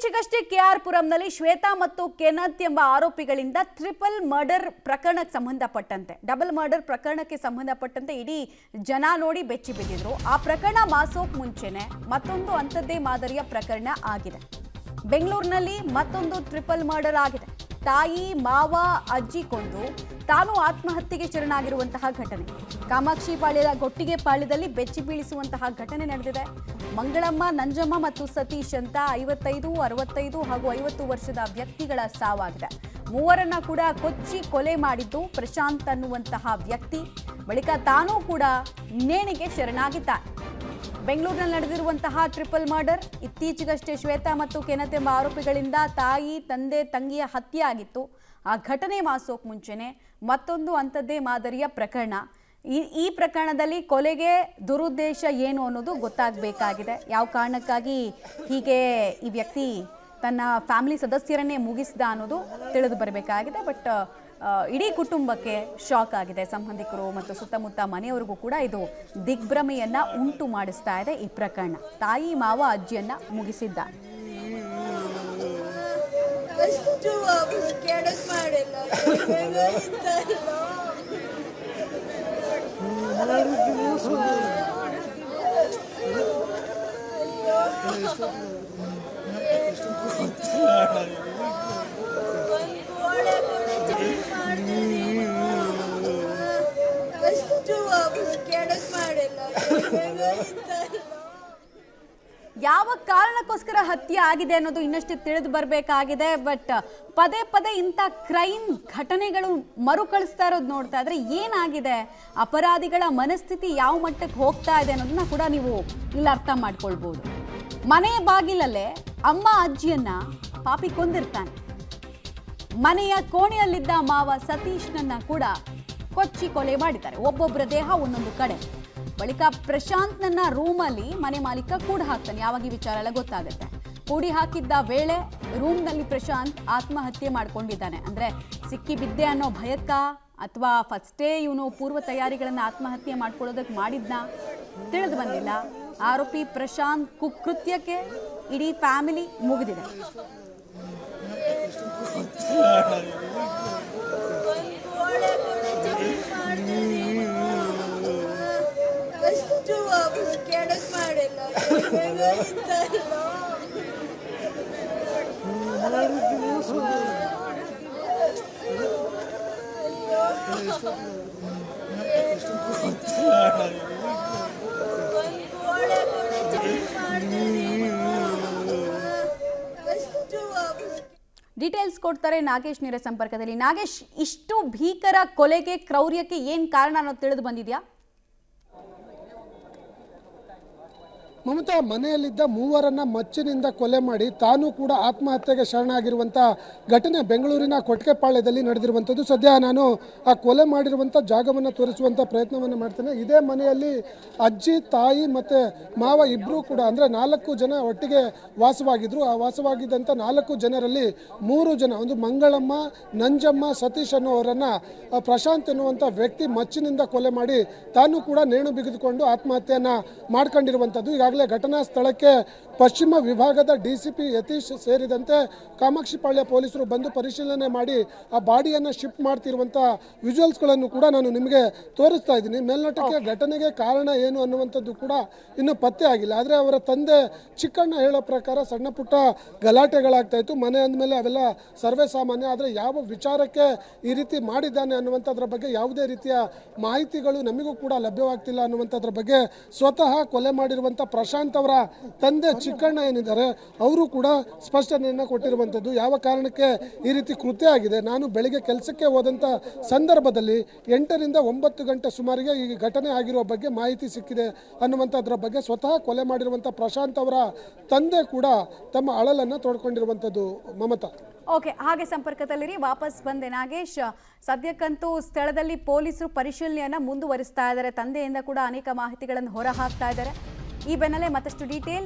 ಇತ್ತೀಚೆಗಷ್ಟೇ ಕೆಆರ್ ಪುರಂನಲ್ಲಿ ಶ್ವೇತಾ ಮತ್ತು ಕೆನತ್ ಎಂಬ ಆರೋಪಿಗಳಿಂದ ಟ್ರಿಪಲ್ ಮರ್ಡರ್ ಪ್ರಕರಣಕ್ಕೆ ಸಂಬಂಧಪಟ್ಟಂತೆ ಡಬಲ್ ಮರ್ಡರ್ ಪ್ರಕರಣಕ್ಕೆ ಸಂಬಂಧಪಟ್ಟಂತೆ ಇಡೀ ಜನ ನೋಡಿ ಬೆಚ್ಚಿ ಬಿದ್ದಿದ್ರು. ಆ ಪ್ರಕರಣ ಮಾಸೋಕ್ ಮುಂಚೆನೆ ಮತ್ತೊಂದು ಅಂಥದ್ದೇ ಮಾದರಿಯ ಪ್ರಕರಣ ಆಗಿದೆ. ಬೆಂಗಳೂರಿನಲ್ಲಿ ಮತ್ತೊಂದು ಟ್ರಿಪಲ್ ಮರ್ಡರ್ ಆಗಿದೆ. ತಾಯಿ ಮಾವ ಅಜ್ಜಿ ಕೊಂದು ತಾನು ಆತ್ಮಹತ್ಯೆಗೆ ಶರಣಾಗಿರುವಂತಹ ಘಟನೆ ಕಾಮಾಕ್ಷಿ ಪಾಳ್ಯದ ಗೊಟ್ಟಿಗೆ ಪಾಳ್ಯದಲ್ಲಿ ಬೆಚ್ಚಿ ಬೀಳಿಸುವಂತಹ ಘಟನೆ ನಡೆದಿದೆ. ಮಂಗಳಮ್ಮ, ನಂಜಮ್ಮ ಮತ್ತು ಸತೀಶ್ ಅಂತ 55, 65 ಹಾಗೂ 50 ವರ್ಷದ ವ್ಯಕ್ತಿಗಳ ಸಾವಾಗಿದೆ. ಮೂವರನ್ನ ಕೂಡ ಕೊಚ್ಚಿ ಕೊಲೆ ಮಾಡಿದ್ದು ಪ್ರಶಾಂತ್ ಅನ್ನುವಂತಹ ವ್ಯಕ್ತಿ. ಬಳಿಕ ತಾನೂ ಕೂಡ ನೇಣಿಗೆ ಶರಣಾಗಿದ್ದಾನೆ. ಬೆಂಗಳೂರಿನಲ್ಲಿ ನಡೆದಿರುವಂತಹ ಟ್ರಿಪಲ್ ಮರ್ಡರ್ ಇತ್ತೀಚೆಗಷ್ಟೇ ಶ್ವೇತಾ ಮತ್ತು ಕೆನತ್ ಎಂಬ ಆರೋಪಿಗಳಿಂದ ತಾಯಿ, ತಂದೆ, ತಂಗಿಯ ಹತ್ಯೆ ಆಗಿತ್ತು. ಆ ಘಟನೆ ಮಾಸೋಕ್ ಮುಂಚೆನೆ ಮತ್ತೊಂದು ಅಂಥದ್ದೇ ಮಾದರಿಯ ಪ್ರಕರಣ. ಈ ಪ್ರಕರಣದಲ್ಲಿ ಕೊಲೆಗೆ ದುರುದ್ದೇಶ ಏನು ಅನ್ನೋದು ಗೊತ್ತಾಗಬೇಕಾಗಿದೆ. ಯಾವ ಕಾರಣಕ್ಕಾಗಿ ಹೀಗೆ ಈ ವ್ಯಕ್ತಿ ತನ್ನ ಫ್ಯಾಮಿಲಿ ಸದಸ್ಯರನ್ನೇ ಮುಗಿಸಿದ ಅನ್ನೋದು ತಿಳಿದು ಬರಬೇಕಾಗಿದೆ. ಬಟ್ ಇಡೀ ಕುಟುಂಬಕ್ಕೆ ಶಾಕ್ ಆಗಿದೆ. ಸಂಬಂಧಿಕರು ಮತ್ತು ಸುತ್ತಮುತ್ತ ಮನೆಯವರಿಗೂ ಕೂಡ ಇದು ದಿಗ್ಭ್ರಮೆಯನ್ನ ಉಂಟು ಮಾಡಿಸ್ತಾ ಇದೆ. ಈ ಪ್ರಕರಣ ತಾಯಿ, ಮಾವ, ಅಜ್ಜಿಯನ್ನ ಮುಗಿಸಿದ್ದಾನೆ. ಯಾವ ಕಾರಣಕ್ಕೋಸ್ಕರ ಹತ್ಯೆ ಆಗಿದೆ ಅನ್ನೋದು ಇನ್ನಷ್ಟು ತಿಳಿದು ಬರಬೇಕಾಗಿದೆ. ಬಟ್ ಪದೇ ಪದೇ ಇಂಥ ಕ್ರೈಮ್ ಘಟನೆಗಳು ಮರುಕಳಿಸ್ತಾ ಇರೋದು ನೋಡ್ತಾ ಇದ್ರೆ ಏನಾಗಿದೆ, ಅಪರಾಧಿಗಳ ಮನಸ್ಥಿತಿ ಯಾವ ಮಟ್ಟಕ್ಕೆ ಹೋಗ್ತಾ ಇದೆ ಅನ್ನೋದನ್ನ ಕೂಡ ನೀವು ಇಲ್ಲಿ ಅರ್ಥ ಮಾಡ್ಕೊಳ್ಬಹುದು. ಮನೆಯ ಬಾಗಿಲಲ್ಲೇ ಅಮ್ಮ ಅಜ್ಜಿಯನ್ನ ಪಾಪಿ ಕೊಂದಿರ್ತಾನೆ. ಮನೆಯ ಕೋಣೆಯಲ್ಲಿದ್ದ ಮಾವ ಸತೀಶ್ನನ್ನ ಕೂಡ ಕೊಚ್ಚಿ ಕೊಲೆ ಮಾಡಿದ್ದಾರೆ. ಒಬ್ಬೊಬ್ಬರ ದೇಹ ಒಂದೊಂದು ಕಡೆ. ಬಳಿಕ ಪ್ರಶಾಂತ್ನನ್ನ ರೂಮಲ್ಲಿ ಮನೆ ಮಾಲೀಕ ಕೂಡಿ ಹಾಕ್ತಾನೆ. ಯಾವಾಗ ಈ ವಿಚಾರ ಎಲ್ಲ ಗೊತ್ತಾಗುತ್ತೆ. ಕೂಡಿ ಹಾಕಿದ್ದ ವೇಳೆ ರೂಮ್ನಲ್ಲಿ ಪ್ರಶಾಂತ್ ಆತ್ಮಹತ್ಯೆ ಮಾಡ್ಕೊಂಡಿದ್ದಾನೆ. ಅಂದ್ರೆ ಸಿಕ್ಕಿ ಬಿದ್ದೆ ಅನ್ನೋ ಭಯಕ್ಕ ಅಥವಾ ಫಸ್ಟೇ ಇವನು ಪೂರ್ವ ತಯಾರಿಗಳನ್ನ ಆತ್ಮಹತ್ಯೆ ಮಾಡ್ಕೊಳ್ಳೋದಕ್ಕೆ ಮಾಡಿದ್ನ ತಿಳಿದು ಬಂದಿಲ್ಲ. ಆರೋಪಿ ಪ್ರಶಾಂತ್ ಕುಕೃತ್ಯಕ್ಕೆ ಇಡೀ ಫ್ಯಾಮಿಲಿ ಮುಗಿದಿದೆ. ಡೀಟೇಲ್ಸ್ ಕೊಡ್ತಾರೆ ನಾಗೇಶ್ ನೇರ ಸಂಪರ್ಕದಲ್ಲಿ. ನಾಗೇಶ್, ಇಷ್ಟು ಭೀಕರ ಕೊಲೆಗೆ, ಕ್ರೌರ್ಯಕ್ಕೆ ಏನ್ ಕಾರಣ ಅನ್ನೋದು ತಿಳಿದು ಬಂದಿದ್ಯಾ? ಮಮತಾ, ಮನೆಯಲ್ಲಿದ್ದ ಮೂವರನ್ನ ಮಚ್ಚಿನಿಂದ ಕೊಲೆ ಮಾಡಿ ತಾನು ಕೂಡ ಆತ್ಮಹತ್ಯೆಗೆ ಶರಣಾಗಿರುವಂಥ ಘಟನೆ ಬೆಂಗಳೂರಿನ ಕೊಟ್ಟಿಗೆಪಾಳ್ಯದಲ್ಲಿ ನಡೆದಿರುವಂಥದ್ದು. ಸದ್ಯ ನಾನು ಆ ಕೊಲೆ ಮಾಡಿರುವಂಥ ಜಾಗವನ್ನು ತೋರಿಸುವಂಥ ಪ್ರಯತ್ನವನ್ನು ಮಾಡ್ತೇನೆ. ಇದೇ ಮನೆಯಲ್ಲಿ ಅಜ್ಜಿ, ತಾಯಿ ಮತ್ತು ಮಾವ ಇಬ್ಬರೂ ಕೂಡ ಅಂದರೆ 4 ಜನ ಒಟ್ಟಿಗೆ ವಾಸವಾಗಿದ್ದರು. ಆ ವಾಸವಾಗಿದ್ದಂಥ 4 ಜನರಲ್ಲಿ 3 ಜನ, ಒಂದು ಮಂಗಳಮ್ಮ, ನಂಜಮ್ಮ, ಸತೀಶ್ ಅನ್ನೋವರನ್ನು ಪ್ರಶಾಂತ್ ಎನ್ನುವಂಥ ವ್ಯಕ್ತಿ ಮಚ್ಚಿನಿಂದ ಕೊಲೆ ಮಾಡಿ ತಾನು ಕೂಡ ನೇಣು ಬಿಗಿದುಕೊಂಡು ಆತ್ಮಹತ್ಯೆಯನ್ನು ಮಾಡ್ಕೊಂಡಿರುವಂಥದ್ದು. ಈಗಾಗಲೇ ಘಟನಾ ಸ್ಥಳಕ್ಕೆ ಪಶ್ಚಿಮ ವಿಭಾಗದ ಡಿಸಿಪಿ ಯತೀಶ್ ಸೇರಿದಂತೆ ಕಾಮಾಕ್ಷಿ ಪಾಳ್ಯ ಪೊಲೀಸರು ಬಂದು ಪರಿಶೀಲನೆ ಮಾಡಿ ಆ ಬಾಡಿಯನ್ನು ಶಿಫ್ಟ್ ಮಾಡ್ತಿರುವಂಥ ವಿಜುವಲ್ಸ್ಗಳನ್ನು ಕೂಡ ನಾನು ನಿಮಗೆ ತೋರಿಸ್ತಾ ಇದ್ದೀನಿ. ಮೇಲ್ನೋಟಕ್ಕೆ ಘಟನೆಗೆ ಕಾರಣ ಏನು ಅನ್ನುವಂಥದ್ದು ಕೂಡ ಇನ್ನೂ ಪತ್ತೆ ಆಗಿಲ್ಲ. ಆದರೆ ಅವರ ತಂದೆ ಚಿಕ್ಕಣ್ಣ ಹೇಳೋ ಪ್ರಕಾರ ಸಣ್ಣ ಪುಟ್ಟ ಗಲಾಟೆಗಳಾಗ್ತಾ ಇತ್ತು. ಮನೆ ಅಂದಮೇಲೆ ಅವೆಲ್ಲ ಸರ್ವೇ ಸಾಮಾನ್ಯ. ಆದರೆ ಯಾವ ವಿಚಾರಕ್ಕೆ ಈ ರೀತಿ ಮಾಡಿದ್ದಾನೆ ಅನ್ನುವಂಥದ್ರ ಬಗ್ಗೆ ಯಾವುದೇ ರೀತಿಯ ಮಾಹಿತಿಗಳು ನಮಗೂ ಕೂಡ ಲಭ್ಯವಾಗ್ತಿಲ್ಲ ಅನ್ನುವಂಥದ್ರ ಬಗ್ಗೆ ಸ್ವತಃ ಕೊಲೆ ಮಾಡಿರುವಂಥ ಪ್ರಶಾಂತ್ ಅವರ ತಂದೆ ಚಿಕ್ಕಣ್ಣ ಏನಿದ್ದಾರೆ ಅವರು ಕೂಡ ಸ್ಪಷ್ಟನೆಯನ್ನು ಕೊಟ್ಟಿರುವಂಥದ್ದು. ಯಾವ ಕಾರಣಕ್ಕೆ ಈ ರೀತಿ ಕೃತ್ಯ ಆಗಿದೆ, ನಾನು ಬೆಳಿಗ್ಗೆ ಕೆಲಸಕ್ಕೆ ಹೋದಂಥ ಸಂದರ್ಭದಲ್ಲಿ 8 ರಿಂದ 9 ಗಂಟೆ ಸುಮಾರಿಗೆ ಈ ಘಟನೆ ಆಗಿರುವ ಬಗ್ಗೆ ಮಾಹಿತಿ ಸಿಕ್ಕಿದೆ ಅನ್ನುವಂಥದ್ರ ಬಗ್ಗೆ ಸ್ವತಃ ಕೊಲೆ ಮಾಡಿರುವಂಥ ಪ್ರಶಾಂತ್ ಅವರ ತಂದೆ ಕೂಡ ತಮ್ಮ ಅಳಲನ್ನು ತೋಡ್ಕೊಂಡಿರುವಂಥದ್ದು. ಮಮತಾ, ಓಕೆ, ಹಾಗೆ ಸಂಪರ್ಕದಲ್ಲಿರಿ. ವಾಪಸ್ ಬಂದೆ ನಾಗೇಶ್. ಸದ್ಯಕ್ಕಂತೂ ಸ್ಥಳದಲ್ಲಿ ಪೊಲೀಸರು ಪರಿಶೀಲನೆಯನ್ನ ಮುಂದುವರಿಸ್ತಾ ಇದ್ದಾರೆ. ತಂದೆಯಿಂದ ಕೂಡ ಅನೇಕ ಮಾಹಿತಿಗಳನ್ನು ಹೊರ ಹಾಕ್ತಾ ಇದ್ದಾರೆ. ಈ ಬೆನ್ನಲ್ಲೇ ಮತ್ತಷ್ಟು ಡೀಟೇಲ್